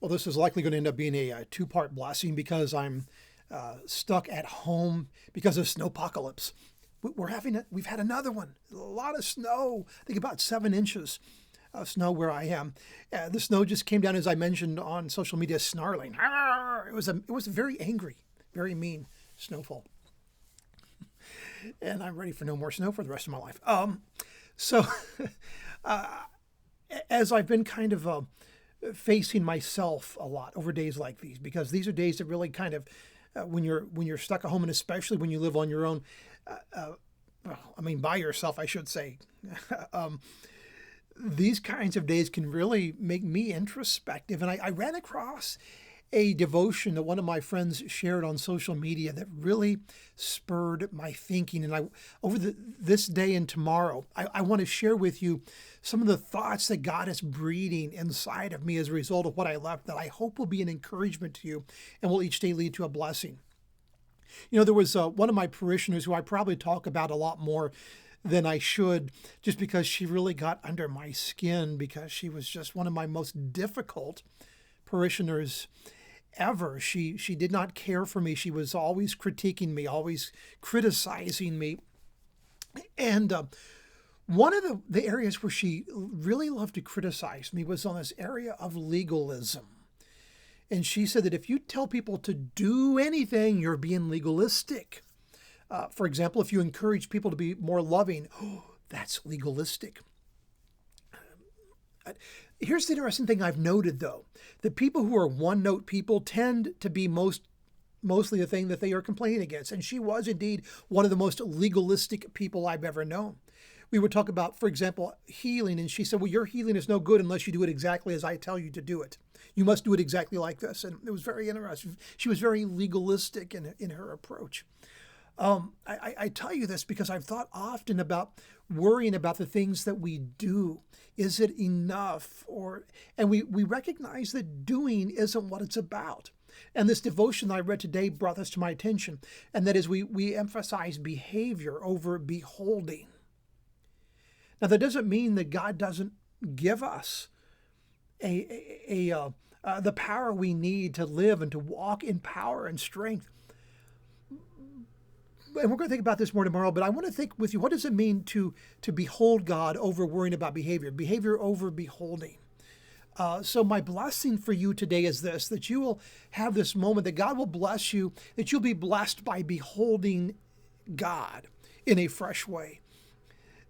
Well, this is likely going to end up being a two-part blessing because I'm stuck at home because of snowpocalypse. We've had another one, a lot of snow. I think about 7 inches of snow where I am. The snow just came down, as I mentioned on social media, snarling. It was a very angry, very mean snowfall, and I'm ready for no more snow for the rest of my life. So, as I've been kind of facing myself a lot over days like these, because these are days that really kind of, when you're stuck at home, and especially when you live on your own, by yourself, I should say. These kinds of days can really make me introspective. And I ran across a devotion that one of my friends shared on social media that really spurred my thinking. And over this day and tomorrow, I want to share with you some of the thoughts that God is breeding inside of me as a result of what I left, that I hope will be an encouragement to you and will each day lead to a blessing. There was one of my parishioners who I probably talk about a lot more than I should, just because she really got under my skin, because she was just one of my most difficult parishioners ever. She did not care for me. She was always critiquing me, always criticizing me. And one of the areas where she really loved to criticize me was on this area of legalism. And she said that if you tell people to do anything, you're being legalistic. For example, if you encourage people to be more loving, that's legalistic. Here's the interesting thing I've noted, though. The people who are one-note people tend to be mostly the thing that they are complaining against. And she was indeed one of the most legalistic people I've ever known. We would talk about, for example, healing. And she said, well, your healing is no good unless you do it exactly as I tell you to do it. You must do it exactly like this. And it was very interesting. She was very legalistic in her approach. I tell you this because I've thought often about worrying about the things that we do. Is it enough? And we recognize that doing isn't what it's about. And this devotion that I read today brought this to my attention. And that is we emphasize behavior over beholding. Now, that doesn't mean that God doesn't give us the power we need to live and to walk in power and strength. And we're going to think about this more tomorrow, but I want to think with you, what does it mean to behold God over worrying about behavior over beholding? So my blessing for you today is this, that you will have this moment, that God will bless you, that you'll be blessed by beholding God in a fresh way,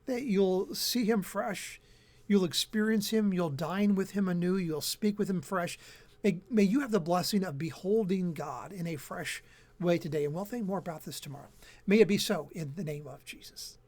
that you'll see him fresh, you'll experience him, you'll dine with him anew, you'll speak with him fresh. May you have the blessing of beholding God in a fresh way today. And we'll think more about this tomorrow. May it be so in the name of Jesus.